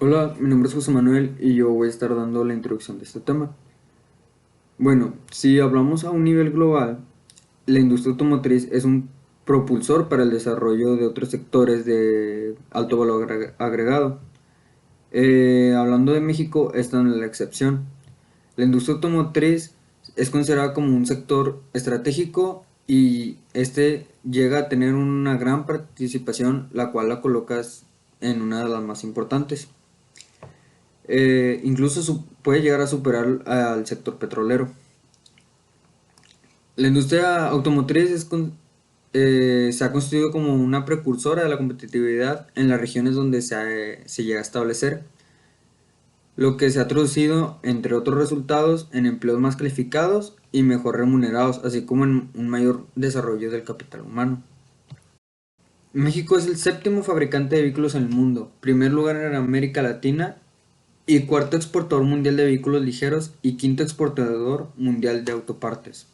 Hola, mi nombre es José Manuel y yo voy a estar dando la introducción de este tema. Bueno, si hablamos a un nivel global, la industria automotriz es un propulsor para el desarrollo de otros sectores de alto valor agregado. Hablando de México, esta no es la excepción. La industria automotriz es considerada como un sector estratégico y este llega a tener una gran participación, la cual la colocas en una de las más importantes. Incluso puede llegar a superar al sector petrolero. La industria automotriz se ha constituido como una precursora de la competitividad en las regiones donde se llega a establecer, lo que se ha traducido, entre otros resultados, en empleos más calificados y mejor remunerados, así como en un mayor desarrollo del capital humano. México es el séptimo fabricante de vehículos en el mundo, primer lugar en América Latina y cuarto exportador mundial de vehículos ligeros y quinto exportador mundial de autopartes.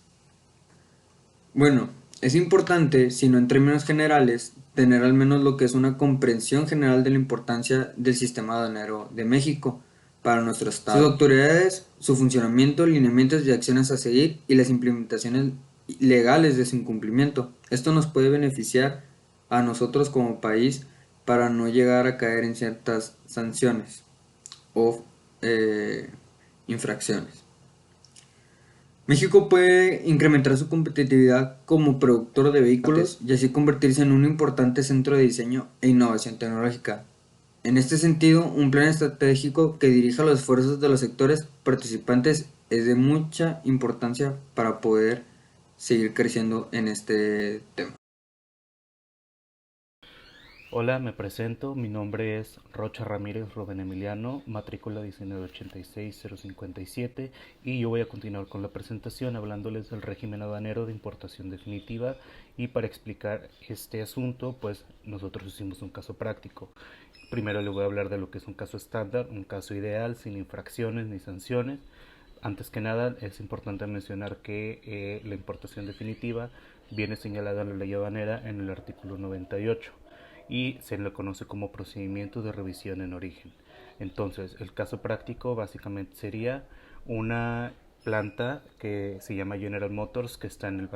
Bueno, es importante, si no en términos generales, tener al menos lo que es una comprensión general de la importancia del sistema aduanero de México para nuestro estado, sus autoridades, su funcionamiento, lineamientos y acciones a seguir y las implementaciones legales de su incumplimiento. Esto nos puede beneficiar a nosotros como país para no llegar a caer en ciertas sanciones o infracciones. México puede incrementar su competitividad como productor de vehículos y así convertirse en un importante centro de diseño e innovación tecnológica. En este sentido, un plan estratégico que dirija los esfuerzos de los sectores participantes es de mucha importancia para poder seguir creciendo en este tema. Hola, me presento. Mi nombre es Rocha Ramírez Rubén Emiliano, matrícula 1986057 y yo voy a continuar con la presentación hablándoles del régimen aduanero de importación definitiva y para explicar este asunto, pues nosotros hicimos un caso práctico. Primero le voy a hablar de lo que es un caso estándar, un caso ideal, sin infracciones ni sanciones. Antes que nada, es importante mencionar que la importación definitiva viene señalada en la ley aduanera en el artículo 98 y se le conoce como procedimiento de revisión en origen. Entonces, el caso práctico básicamente sería una planta que se llama General Motors, que está en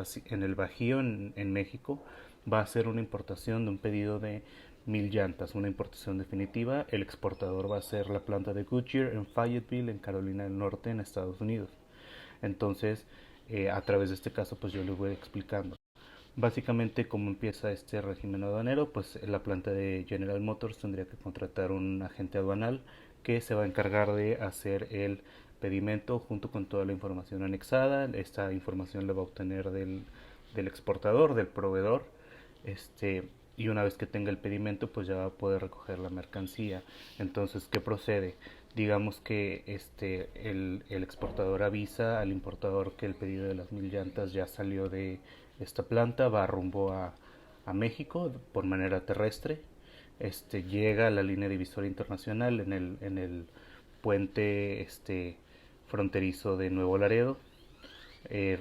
el Bajío, en México. Va a hacer una importación de un pedido de 1000 llantas, una importación definitiva. El exportador va a ser la planta de Goodyear en Fayetteville, en Carolina del Norte, en Estados Unidos. Entonces, a través de este caso, pues yo les voy explicando. Básicamente, como empieza este régimen aduanero, pues la planta de General Motors tendría que contratar un agente aduanal que se va a encargar de hacer el pedimento junto con toda la información anexada. Esta información la va a obtener del exportador, del proveedor. Y una vez que tenga el pedimento, pues ya va a poder recoger la mercancía. Entonces, ¿qué procede? Digamos que el exportador avisa al importador que el pedido de las 1000 llantas ya salió de esta planta, va rumbo a México por manera terrestre. Llega a la línea divisoria internacional en el puente fronterizo de Nuevo Laredo. eh,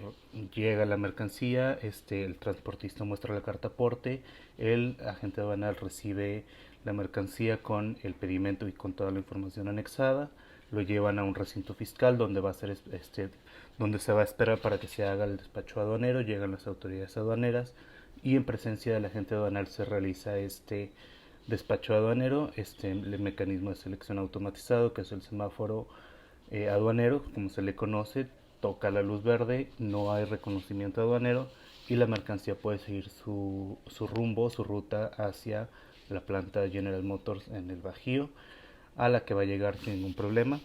Llega la mercancía, el transportista muestra la carta aporte, el agente aduanal recibe la mercancía con el pedimento y con toda la información anexada, lo llevan a un recinto fiscal donde va a ser donde se va a esperar para que se haga el despacho aduanero, llegan las autoridades aduaneras y en presencia del agente aduanal se realiza este despacho aduanero, el mecanismo de selección automatizado que es el semáforo aduanero, como se le conoce, toca la luz verde, no hay reconocimiento aduanero y la mercancía puede seguir su rumbo, su ruta hacia la planta General Motors en el Bajío, a la que va a llegar sin ningún problema.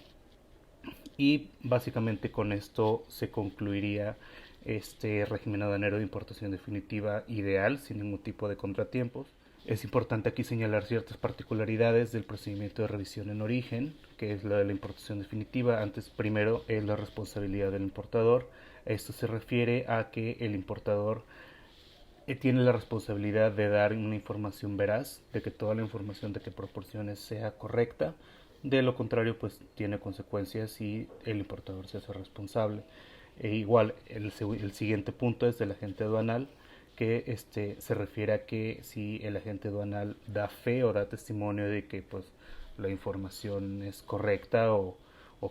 Y básicamente con esto se concluiría este régimen aduanero de importación definitiva ideal, sin ningún tipo de contratiempos. Es importante aquí señalar ciertas particularidades del procedimiento de revisión en origen, que es la de la importación definitiva. Antes, primero, es la responsabilidad del importador. Esto se refiere a que el importador tiene la responsabilidad de dar una información veraz, de que toda la información de que proporcione sea correcta. De lo contrario, pues tiene consecuencias y el importador se hace responsable. Igual, el siguiente punto es del agente aduanal, que se refiere a que si el agente aduanal da fe o da testimonio de que pues la información es correcta o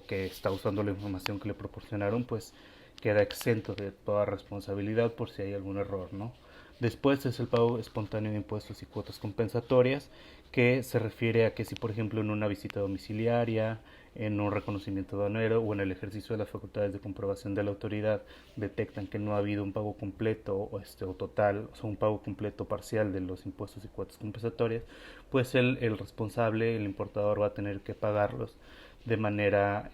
que está usando la información que le proporcionaron, pues queda exento de toda responsabilidad por si hay algún error, ¿no? Después es el pago espontáneo de impuestos y cuotas compensatorias, que se refiere a que si, por ejemplo, en una visita domiciliaria, en un reconocimiento aduanero o en el ejercicio de las facultades de comprobación de la autoridad detectan que no ha habido un pago completo o total, o sea, un pago completo parcial de los impuestos y cuotas compensatorias, pues el responsable, el importador, va a tener que pagarlos de manera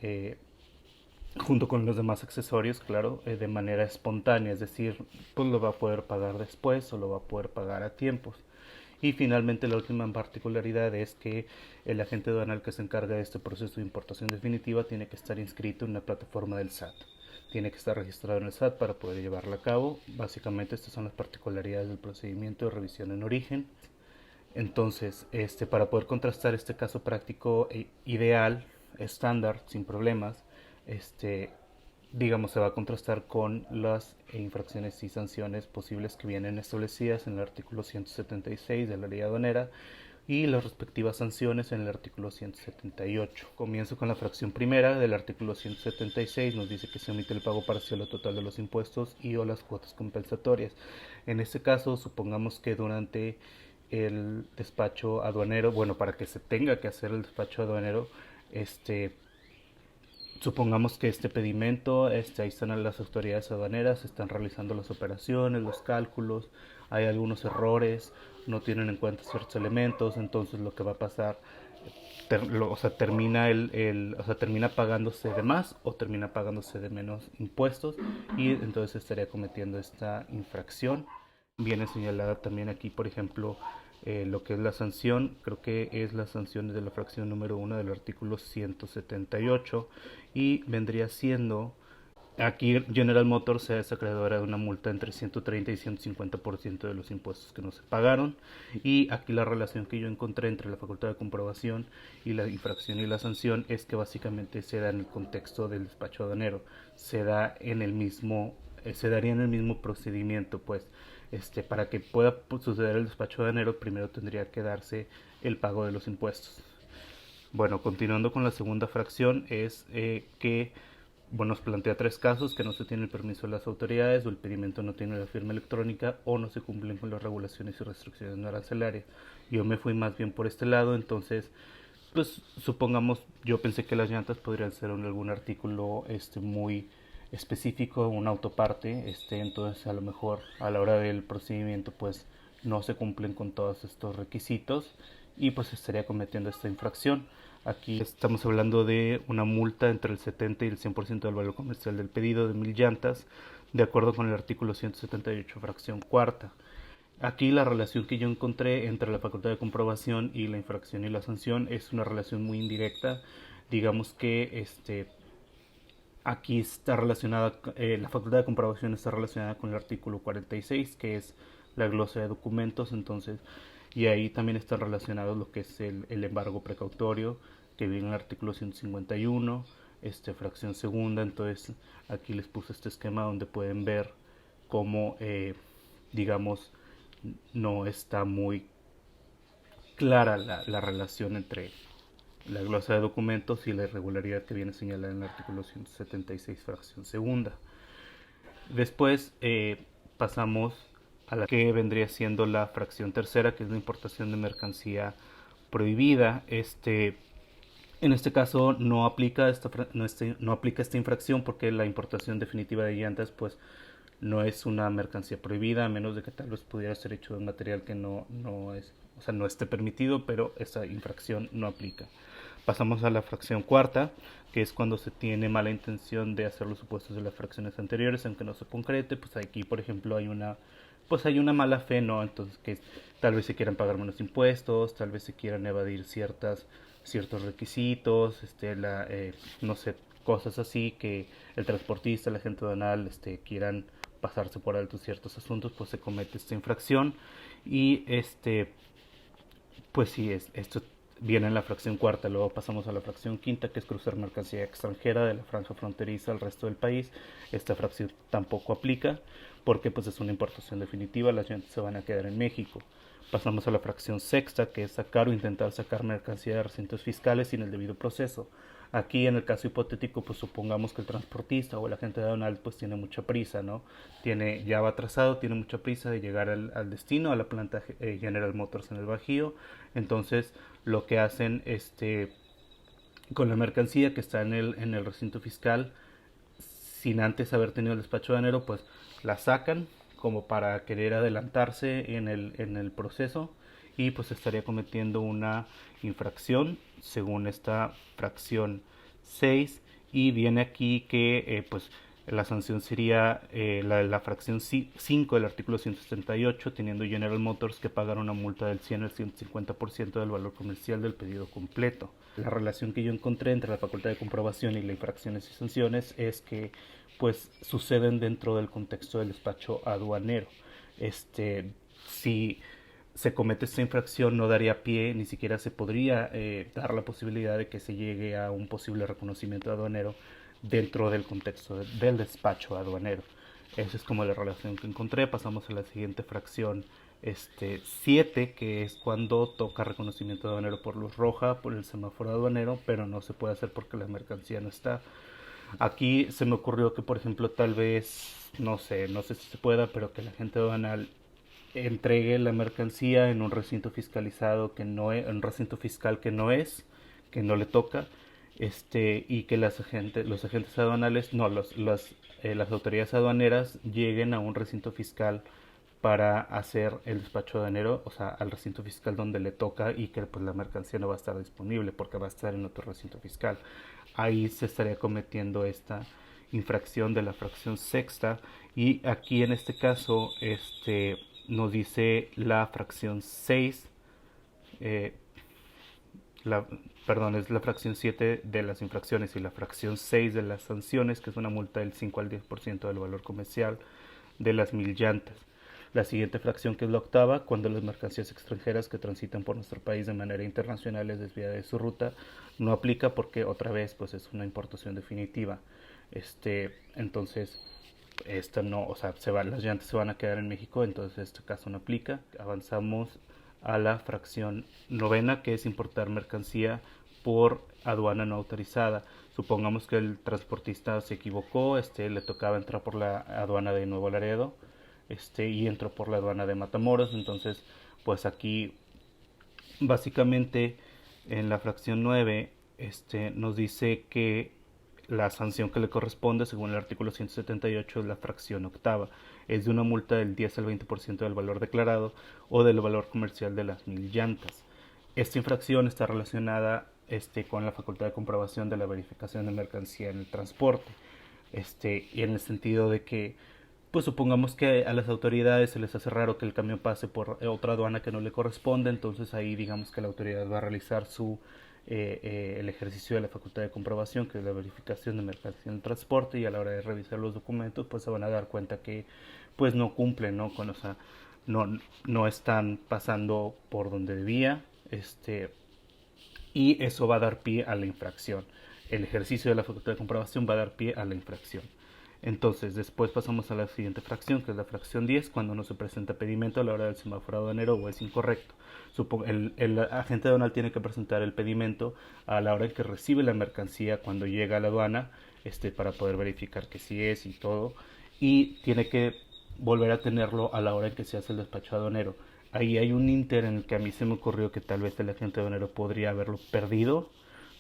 junto con los demás accesorios, claro, de manera espontánea, es decir, pues lo va a poder pagar después o lo va a poder pagar a tiempos. Y finalmente la última particularidad es que el agente aduanal que se encarga de este proceso de importación definitiva tiene que estar inscrito en una plataforma del SAT. Tiene que estar registrado en el SAT para poder llevarla a cabo. Básicamente estas son las particularidades del procedimiento de revisión en origen. Entonces, para poder contrastar este caso práctico ideal, estándar, sin problemas, este, digamos, se va a contrastar con las infracciones y sanciones posibles que vienen establecidas en el artículo 176 de la ley aduanera y las respectivas sanciones en el artículo 178. Comienzo con la fracción primera del artículo 176, nos dice que se omite el pago parcial o total de los impuestos y o las cuotas compensatorias. En este caso, supongamos que durante el despacho aduanero, bueno, para que se tenga que hacer el despacho aduanero, supongamos que este pedimento, ahí están las autoridades aduaneras, están realizando las operaciones, los cálculos, hay algunos errores, no tienen en cuenta ciertos elementos, entonces lo que va a pasar, o sea, termina pagándose de más o termina pagándose de menos impuestos y entonces estaría cometiendo esta infracción. Viene señalada también aquí, por ejemplo, lo que es la sanción, creo que es la sanción de la fracción número 1 del artículo 178 y vendría siendo, aquí General Motors se es acreedora de una multa entre 130 y 150% de los impuestos que no se pagaron y aquí la relación que yo encontré entre la facultad de comprobación y la infracción y la sanción es que básicamente se da en el contexto del despacho aduanero, se da en el mismo se daría en el mismo procedimiento, pues para que pueda suceder el despacho aduanero primero tendría que darse el pago de los impuestos. Bueno, continuando con la segunda fracción es que bueno, nos plantea tres casos: que no se tiene el permiso de las autoridades, o el pedimento no tiene la firma electrónica, o no se cumplen con las regulaciones y restricciones no arancelarias. Yo me fui más bien por este lado, entonces, pues supongamos, yo pensé que las llantas podrían ser algún artículo muy específico, una autoparte, entonces a lo mejor a la hora del procedimiento pues no se cumplen con todos estos requisitos y pues estaría cometiendo esta infracción. Aquí estamos hablando de una multa entre el 70 y el 100% del valor comercial del pedido de 1000 llantas, de acuerdo con el artículo 178, fracción cuarta. Aquí la relación que yo encontré entre la facultad de comprobación y la infracción y la sanción es una relación muy indirecta. Digamos que aquí está relacionada, la facultad de comprobación está relacionada con el artículo 46, que es la glosa de documentos, entonces, y ahí también está relacionado lo que es el embargo precautorio, que viene en el artículo 151, fracción segunda, entonces aquí les puse este esquema donde pueden ver cómo, digamos, no está muy clara la relación entre la glosa de documentos y la irregularidad que viene señalada en el artículo 176, fracción segunda. Después pasamos a la que vendría siendo la fracción tercera, que es la importación de mercancía prohibida. En este caso no aplica esta infracción porque la importación definitiva de llantas pues no es una mercancía prohibida, a menos de que tal vez pudiera ser hecho de un material que no es, o sea, no esté permitido, pero esa infracción no aplica. Pasamos a la fracción cuarta, que es cuando se tiene mala intención de hacer los supuestos de las fracciones anteriores, aunque no se concrete. Pues aquí, por ejemplo, hay una mala fe, ¿no? Entonces, que tal vez se quieran pagar menos impuestos, tal vez se quieran evadir ciertos requisitos, no sé, cosas así, que el transportista, el agente aduanal, quieran pasarse por alto ciertos asuntos, pues se comete esta infracción y pues sí, esto viene en la fracción cuarta. Luego pasamos a la fracción quinta, que es cruzar mercancía extranjera de la franja fronteriza al resto del país. Esta fracción tampoco aplica porque pues es una importación definitiva, las llantas se van a quedar en México. Pasamos a la fracción sexta, que es sacar o intentar sacar mercancía de recintos fiscales sin el debido proceso. Aquí en el caso hipotético, pues supongamos que el transportista o el agente de aduanal pues tiene mucha prisa, ¿no? Ya va atrasado, tiene mucha prisa de llegar al destino, a la planta General Motors en el Bajío. Entonces lo que hacen con la mercancía que está en el recinto fiscal, sin antes haber tenido el despacho de enero, pues la sacan como para querer adelantarse en el proceso y pues estaría cometiendo una infracción según esta fracción 6 y viene aquí que pues la sanción sería la fracción 5 del artículo 178, teniendo General Motors que pagar una multa del 100 al 150% del valor comercial del pedido completo. La relación que yo encontré entre la facultad de comprobación y las infracciones y sanciones es que pues suceden dentro del contexto del despacho aduanero. Si se comete esta infracción no daría pie, ni siquiera se podría dar la posibilidad de que se llegue a un posible reconocimiento aduanero dentro del contexto del despacho aduanero. Esa es como la relación que encontré. Pasamos a la siguiente fracción 7, que es cuando toca reconocimiento aduanero por luz roja, por el semáforo aduanero, pero no se puede hacer porque la mercancía no está. Aquí se me ocurrió que, por ejemplo, tal vez, no sé si se pueda, pero que la gente aduanal entregue la mercancía en un recinto fiscalizado que no es, un recinto fiscal que no le toca, y que los agentes aduanales, no, las autoridades aduaneras lleguen a un recinto fiscal para hacer el despacho aduanero, o sea, al recinto fiscal donde le toca y que pues la mercancía no va a estar disponible porque va a estar en otro recinto fiscal. Ahí se estaría cometiendo esta infracción de la fracción sexta y aquí en este caso nos dice la fracción 6, eh, la, perdón, es la fracción 7 de las infracciones y la fracción 6 de las sanciones, que es una multa del 5 al 10% del valor comercial de las 1.000 llantas. La siguiente fracción, que es la octava, cuando las mercancías extranjeras que transitan por nuestro país de manera internacional es desviada de su ruta, no aplica porque otra vez pues es una importación definitiva. Entonces, esta no, o sea, las llantas se van a quedar en México, entonces este caso no aplica. Avanzamos a la fracción novena, que es importar mercancía por aduana no autorizada. Supongamos que el transportista se equivocó, le tocaba entrar por la aduana de Nuevo Laredo, y entró por la aduana de Matamoros. Entonces pues aquí básicamente en la fracción 9 nos dice que la sanción que le corresponde según el artículo 178 es la fracción octava, es de una multa del 10 al 20% del valor declarado o del valor comercial de las 1.000 llantas. Esta infracción está relacionada con la facultad de comprobación de la verificación de mercancía en el transporte, y en el sentido de que pues supongamos que a las autoridades se les hace raro que el camión pase por otra aduana que no le corresponde, entonces ahí digamos que la autoridad va a realizar el ejercicio de la facultad de comprobación, que es la verificación de mercancía en el transporte, y a la hora de revisar los documentos pues se van a dar cuenta que pues no cumplen, ¿no? O sea, no están pasando por donde debía, y eso va a dar pie a la infracción. El ejercicio de la facultad de comprobación va a dar pie a la infracción. Entonces, después pasamos a la siguiente fracción, que es la fracción 10, cuando no se presenta pedimento a la hora del semáforo aduanero o es incorrecto. El agente aduanal tiene que presentar el pedimento a la hora en que recibe la mercancía cuando llega a la aduana, para poder verificar que sí es y todo, y tiene que volver a tenerlo a la hora en que se hace el despacho aduanero. Ahí hay un inter en el que a mí se me ocurrió que tal vez el agente aduanero podría haberlo perdido,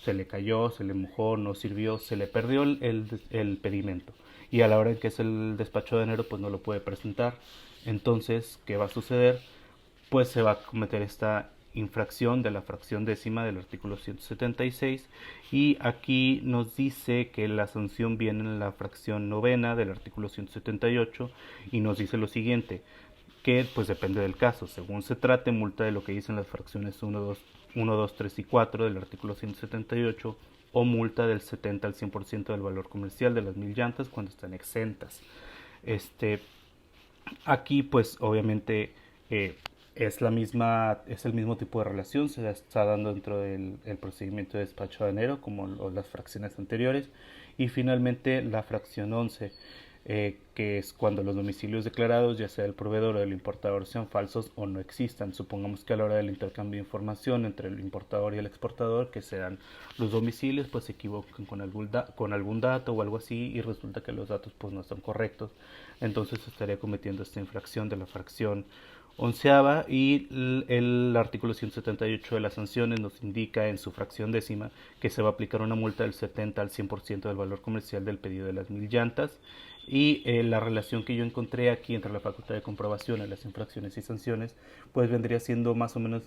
se le cayó, se le mojó, no sirvió, se le perdió el pedimento. Y a la hora en que es el despacho de enero, pues no lo puede presentar. Entonces, ¿qué va a suceder? Pues se va a cometer esta infracción de la fracción décima del artículo 176 y aquí nos dice que la sanción viene en la fracción novena del artículo 178 y nos dice lo siguiente, que pues depende del caso, según se trate, multa de lo que dicen las fracciones 1, 2, 3 y 4 del artículo 178 o multa del 70 al 100% del valor comercial de las 1.000 llantas cuando están exentas. Aquí pues obviamente es el mismo tipo de relación, se está dando dentro del procedimiento de despacho aduanero como las fracciones anteriores. Y finalmente la fracción 11, que es cuando los domicilios declarados, ya sea del proveedor o del importador, sean falsos o no existan. Supongamos que a la hora del intercambio de información entre el importador y el exportador, que sean los domicilios, pues se equivocan con algún dato o algo así y resulta que los datos pues no están correctos. Entonces estaría cometiendo esta infracción de la fracción onceava, y el artículo 178 de las sanciones nos indica en su fracción décima que se va a aplicar una multa del 70 al 100% del valor comercial del pedido de las 1000 llantas. Y la relación que yo encontré aquí entre la facultad de comprobación de las infracciones y sanciones pues vendría siendo más o menos,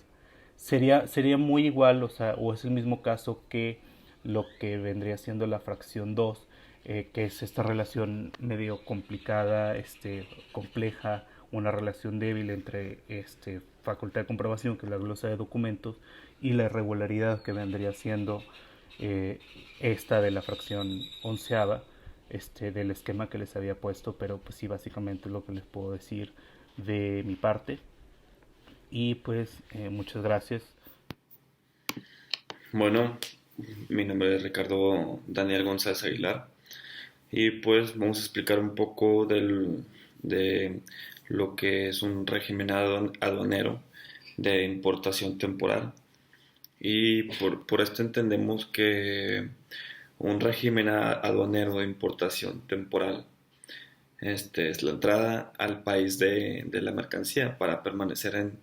sería muy igual, o sea, o es el mismo caso que lo que vendría siendo la fracción 2, que es esta relación medio complicada, compleja, una relación débil entre facultad de comprobación, que es la glosa de documentos, y la irregularidad que vendría siendo esta de la fracción onceava, del esquema que les había puesto. Pero pues sí, básicamente es lo que les puedo decir de mi parte. Y pues muchas gracias. Bueno, mi nombre es Ricardo Daniel González Aguilar y pues vamos a explicar un poco de lo que es un régimen aduanero de importación temporal. Y por esto entendemos que un régimen aduanero de importación temporal es la entrada al país de la mercancía para permanecer en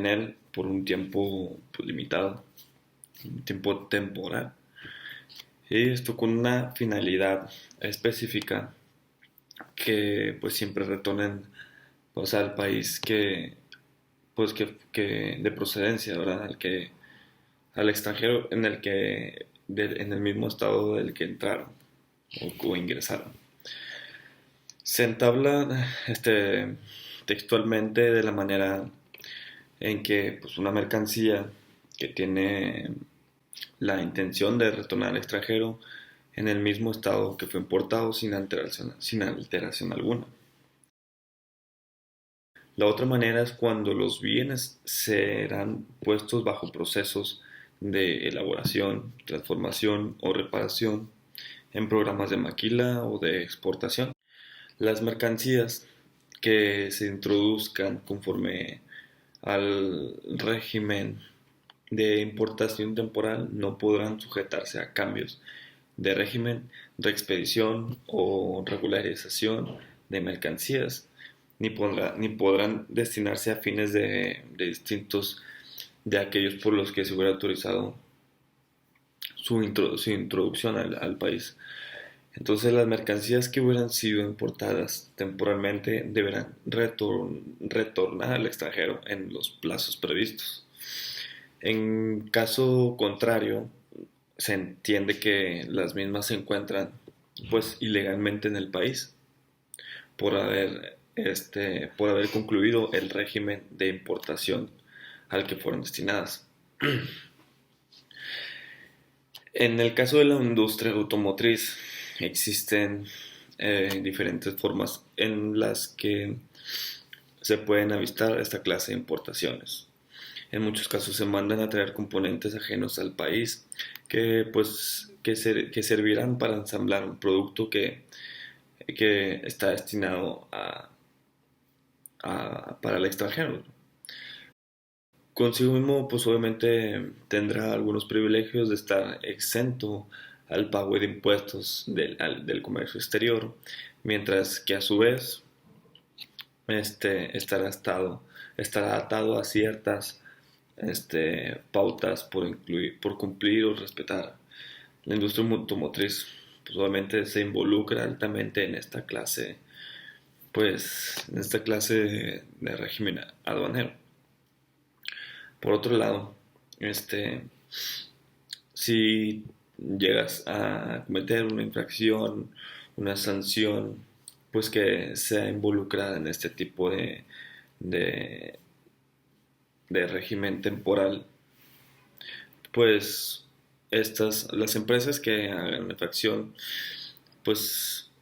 él por un tiempo pues, limitado, un tiempo temporal. Y esto con una finalidad específica que pues siempre retornen pues, al país que de procedencia, ¿verdad? Al extranjero en el mismo estado del que entraron o ingresaron. Se entabla textualmente de la manera en que pues, una mercancía que tiene la intención de retornar al extranjero en el mismo estado que fue importado sin alteración alguna. La otra manera es cuando los bienes serán puestos bajo procesos de elaboración, transformación o reparación en programas de maquila o de exportación. Las mercancías que se introduzcan conforme al régimen de importación temporal no podrán sujetarse a cambios de régimen, reexpedición o regularización de mercancías, ni podrán destinarse a fines de distintos de aquellos por los que se hubiera autorizado su introducción al país. Entonces las mercancías que hubieran sido importadas temporalmente deberán retornar al extranjero en los plazos previstos. En caso contrario, se entiende que las mismas se encuentran pues ilegalmente en el país por haber concluido el régimen de importación al que fueron destinadas. En el caso de la industria automotriz existen diferentes formas en las que se pueden avistar esta clase de importaciones. En muchos casos se mandan a traer componentes ajenos al país que servirán para ensamblar un producto que está destinado para el extranjero. Consigo mismo, pues obviamente tendrá algunos privilegios de estar exento al pago de impuestos del comercio exterior, mientras que a su vez estará atado a ciertas pautas por cumplir o respetar. La industria automotriz pues, obviamente se involucra altamente en esta clase de régimen aduanero. Por otro lado, si llegas a cometer una infracción, una sanción, pues que sea involucrada en este tipo de, de régimen temporal, pues las empresas que hagan una infracción, pues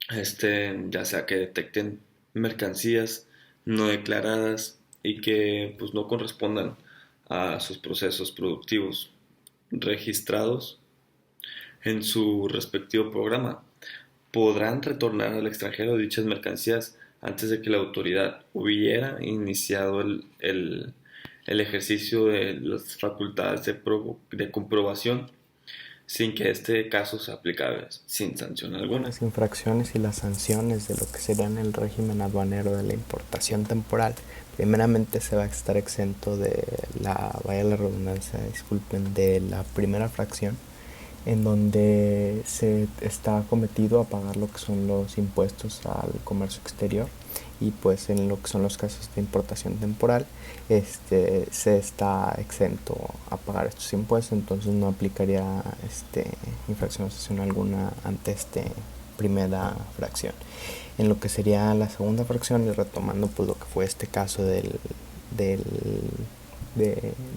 ya sea que detecten mercancías no declaradas y que pues no correspondan a sus procesos productivos registrados en su respectivo programa, podrán retornar al extranjero dichas mercancías antes de que la autoridad hubiera iniciado el ejercicio de las facultades de comprobación sin que este caso se aplicable sin sanción alguna. Las infracciones y las sanciones de lo que serían el régimen aduanero de la importación temporal, primeramente se va a estar exento de vaya la redundancia, disculpen, de la primera fracción, en donde se está cometido a pagar lo que son los impuestos al comercio exterior, y pues en lo que son los casos de importación temporal se está exento a pagar estos impuestos, entonces no aplicaría infracción o sanción alguna ante primera fracción. En lo que sería la segunda fracción, y retomando pues lo que fue este caso de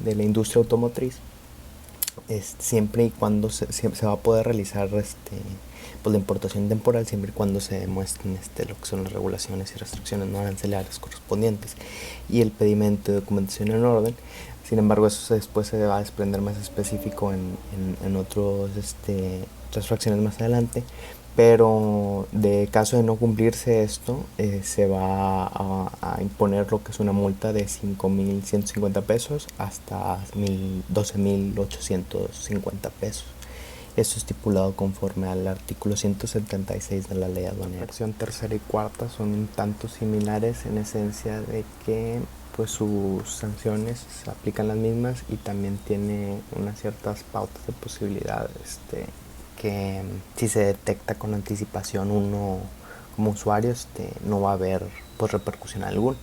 la industria automotriz, siempre y cuando se va a poder realizar pues la importación temporal siempre y cuando se demuestren lo que son las regulaciones y restricciones no arancelarias correspondientes y el pedimento de documentación en orden. Sin embargo, eso después se va a desprender más específico en otras fracciones más adelante. Pero de caso de no cumplirse esto, se va a imponer lo que es una multa de 5,150 pesos hasta 12,850 pesos. Esto estipulado conforme al artículo 176 de la ley aduanera. La fracción tercera y cuarta son un tanto similares en esencia de que pues sus sanciones se aplican las mismas y también tiene unas ciertas pautas de posibilidad que si se detecta con anticipación uno como usuario no va a haber pues repercusión alguna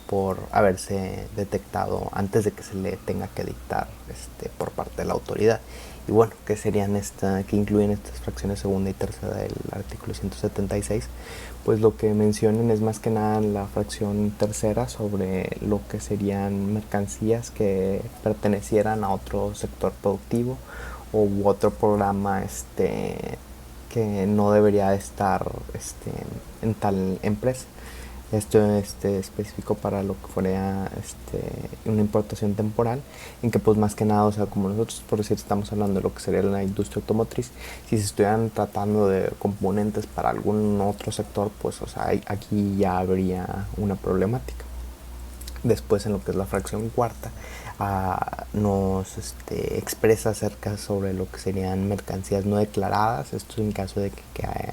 por haberse detectado antes de que se le tenga que dictar por parte de la autoridad. Y bueno, que serían que incluyen estas fracciones segunda y tercera del artículo 176, pues lo que mencionan es más que nada la fracción tercera sobre lo que serían mercancías que pertenecieran a otro sector productivo u otro programa que no debería estar en tal empresa. Esto específico para lo que fuera una importación temporal, en que pues más que nada, o sea, como nosotros por decir estamos hablando de lo que sería la industria automotriz, si se estuvieran tratando de componentes para algún otro sector, pues o sea, aquí ya habría una problemática. Después, en lo que es la fracción cuarta, nos expresa acerca sobre lo que serían mercancías no declaradas. Esto en caso de que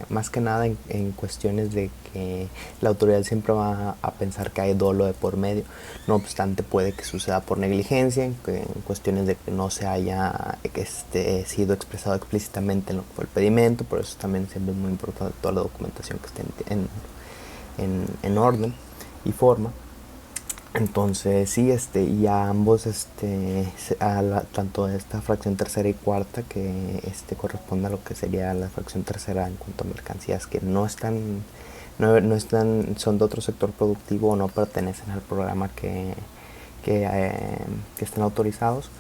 más que nada en cuestiones de que la autoridad siempre va a pensar que hay dolo de por medio. No obstante, puede que suceda por negligencia, en cuestiones de que no se haya sido expresado explícitamente en lo que fue el pedimento. Por eso también siempre es muy importante toda la documentación que esté en orden y forma. Entonces sí, y a ambos, tanto esta fracción tercera y cuarta, que corresponde a lo que sería la fracción tercera en cuanto a mercancías que no están, son de otro sector productivo o no pertenecen al programa que estén autorizados,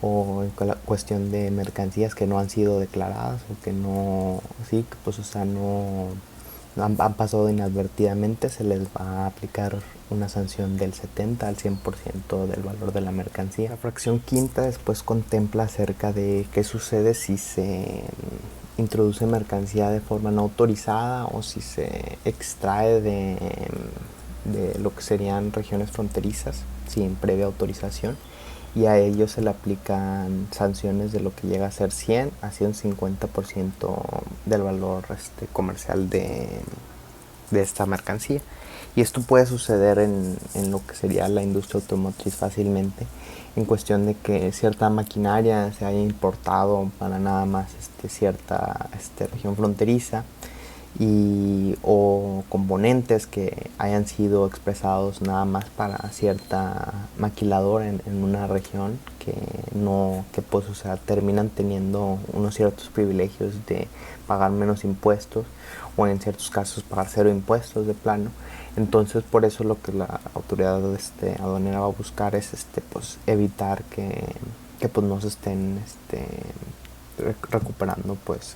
o en la cuestión de mercancías que no han sido declaradas o que no, sí, pues o sea, no han pasado inadvertidamente, se les va a aplicar una sanción del 70 al 100% del valor de la mercancía. La fracción quinta después contempla acerca de qué sucede si se introduce mercancía de forma no autorizada o si se extrae de lo que serían regiones fronterizas sin previa autorización, y a ellos se le aplican sanciones de lo que llega a ser 100 a 150% del valor comercial de esta mercancía. Y esto puede suceder en lo que sería la industria automotriz fácilmente, en cuestión de que cierta maquinaria se haya importado para nada más cierta región fronteriza, o componentes que hayan sido expresados nada más para cierta maquiladora en una región que pues o sea terminan teniendo unos ciertos privilegios de pagar menos impuestos, o en ciertos casos pagar 0 impuestos de plano. Entonces por eso lo que la autoridad aduanera va a buscar es pues evitar que pues no se estén recuperando pues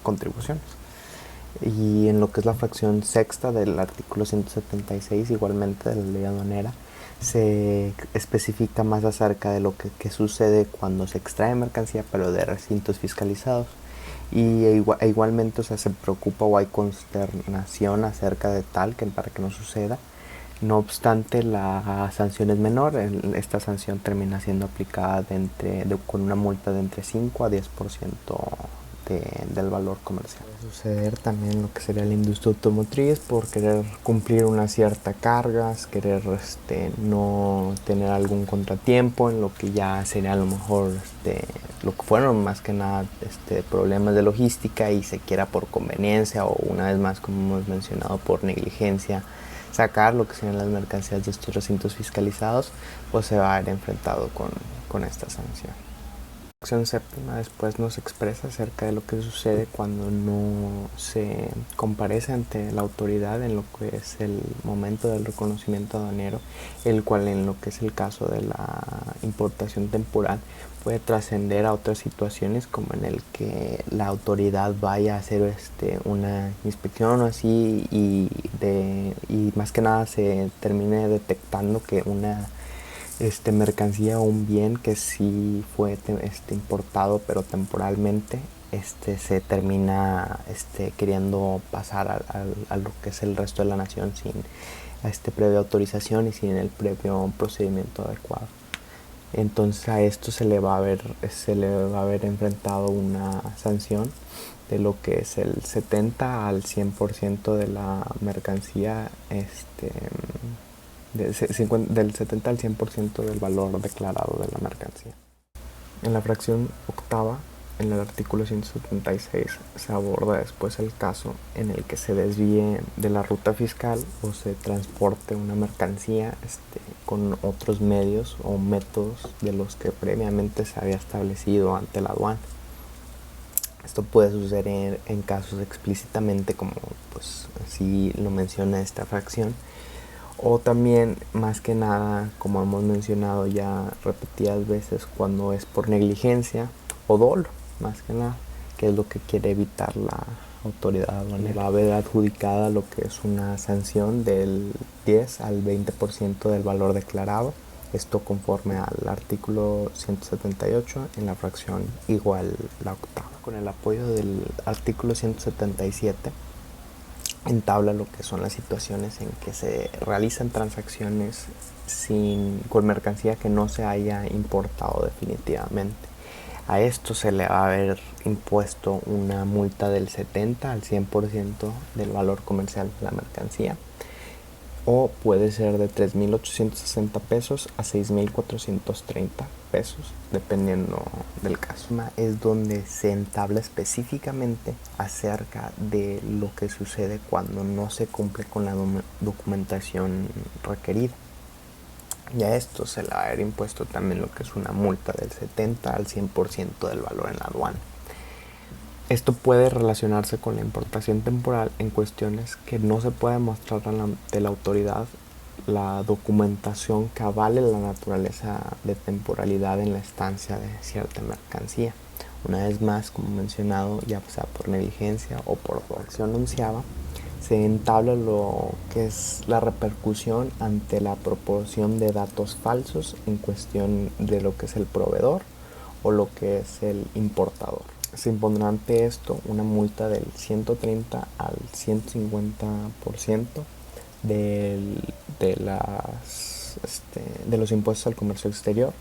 contribuciones. Y en lo que es la fracción sexta del artículo 176 igualmente de la ley aduanera, se especifica más acerca de lo que sucede cuando se extrae mercancía pero de recintos fiscalizados. y igualmente, o sea, se preocupa o hay consternación acerca de tal que para que no suceda. No obstante, la sanción es menor. Esta sanción termina siendo aplicada con una multa de entre 5 a 10% del valor comercial. Puede suceder también lo que sería la industria automotriz por querer cumplir una cierta carga, querer no tener algún contratiempo en lo que ya sería a lo mejor lo que fueron más que nada problemas de logística y se quiera por conveniencia o una vez más, como hemos mencionado, por negligencia sacar lo que serían las mercancías de estos recintos fiscalizados, pues se va a ver enfrentado con esta sanción. La sección séptima después nos expresa acerca de lo que sucede cuando no se comparece ante la autoridad en lo que es el momento del reconocimiento aduanero, el cual en lo que es el caso de la importación temporal puede trascender a otras situaciones como en el que la autoridad vaya a hacer una inspección o así y más que nada se termine detectando que una mercancía o un bien que sí fue importado pero temporalmente se termina queriendo pasar a lo que es el resto de la nación sin previa autorización y sin el previo procedimiento adecuado. Entonces a esto se le va a ver enfrentado una sanción de lo que es el 70 al 100% de la mercancía, del 70 al 100% del valor declarado de la mercancía. En la fracción octava, en el artículo 176, se aborda después el caso en el que se desvíe de la ruta fiscal o se transporte una mercancía con otros medios o métodos de los que previamente se había establecido ante la aduana. Esto puede suceder en casos explícitamente como pues así lo menciona esta fracción, o también más que nada, como hemos mencionado ya repetidas veces, cuando es por negligencia o dolo, más que nada, que es lo que quiere evitar la autoridad aduanera. Va a haber adjudicada lo que es una sanción del 10 al 20% del valor declarado, esto conforme al artículo 178 en la fracción igual la octava. Con el apoyo del artículo 177 entabla lo que son las situaciones en que se realizan transacciones con mercancía que no se haya importado definitivamente. A esto se le va a haber impuesto una multa del 70 al 100% del valor comercial de la mercancía, o puede ser de 3.860 pesos a 6.430 pesos, dependiendo del caso. Es donde se entabla específicamente acerca de lo que sucede cuando no se cumple con la documentación requerida. Y a esto se le va a haber impuesto también lo que es una multa del 70 al 100% del valor en la aduana. Esto puede relacionarse con la importación temporal en cuestiones que no se puede mostrar ante la autoridad la documentación que avale la naturaleza de temporalidad en la estancia de cierta mercancía. Una vez más, como mencionado, ya sea por negligencia o por acción anunciada, se entabla lo que es la repercusión ante la proporción de datos falsos en cuestión de lo que es el proveedor o lo que es el importador. Se impondrá ante esto una multa del 130 al 150% de los impuestos al comercio exterior,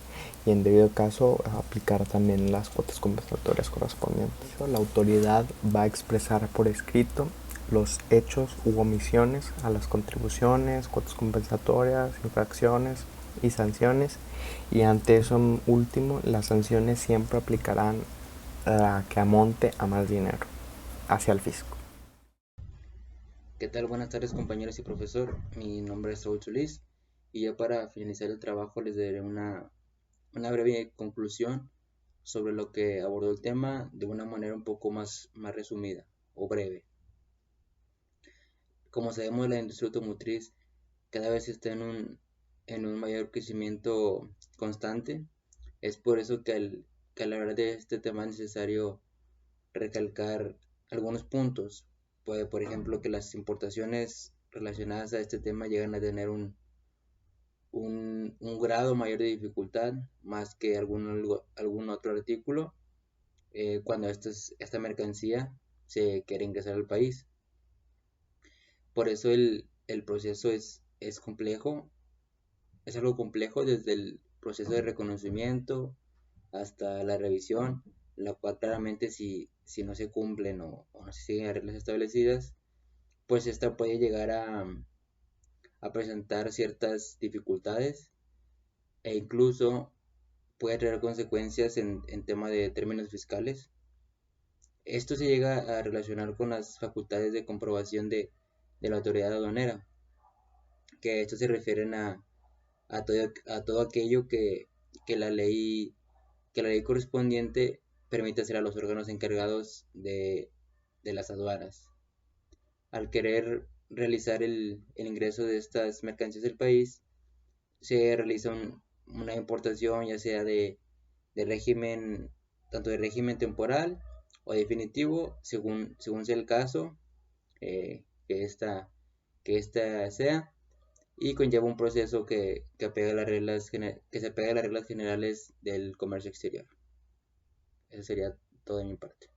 y en debido caso aplicar también las cuotas compensatorias correspondientes. La autoridad va a expresar por escrito los hechos u omisiones a las contribuciones, cuotas compensatorias, infracciones y sanciones, y ante eso último las sanciones siempre aplicarán a que amonte a más dinero hacia el fisco. ¿Qué tal? Buenas tardes, compañeros y profesor. Mi nombre es Saúl Solís y ya para finalizar el trabajo les daré una breve conclusión sobre lo que abordó el tema de una manera un poco más resumida o breve. Como sabemos, la industria automotriz cada vez está en un mayor crecimiento constante. Es por eso que al hablar de este tema es necesario recalcar algunos puntos. Puede, por ejemplo, que las importaciones relacionadas a este tema llegan a tener un grado mayor de dificultad más que algún otro artículo, cuando esta mercancía se quiere ingresar al país. Por eso el proceso es complejo, es algo complejo desde el proceso de reconocimiento hasta la revisión, la cual claramente si no se cumplen o no se siguen las reglas establecidas, pues esta puede llegar a presentar ciertas dificultades e incluso puede traer consecuencias en tema de términos fiscales. Esto se llega a relacionar con las facultades de comprobación de la autoridad aduanera, que esto se refieren a todo aquello que la ley, que la ley correspondiente permite hacer a los órganos encargados de las aduanas. Al querer realizar el ingreso de estas mercancías del país, se realiza una importación ya sea de régimen, tanto de régimen temporal o definitivo, según sea el caso, que esta sea, y conlleva un proceso que apega a las reglas, que se apega a las reglas generales del comercio exterior. Eso sería todo de mi parte.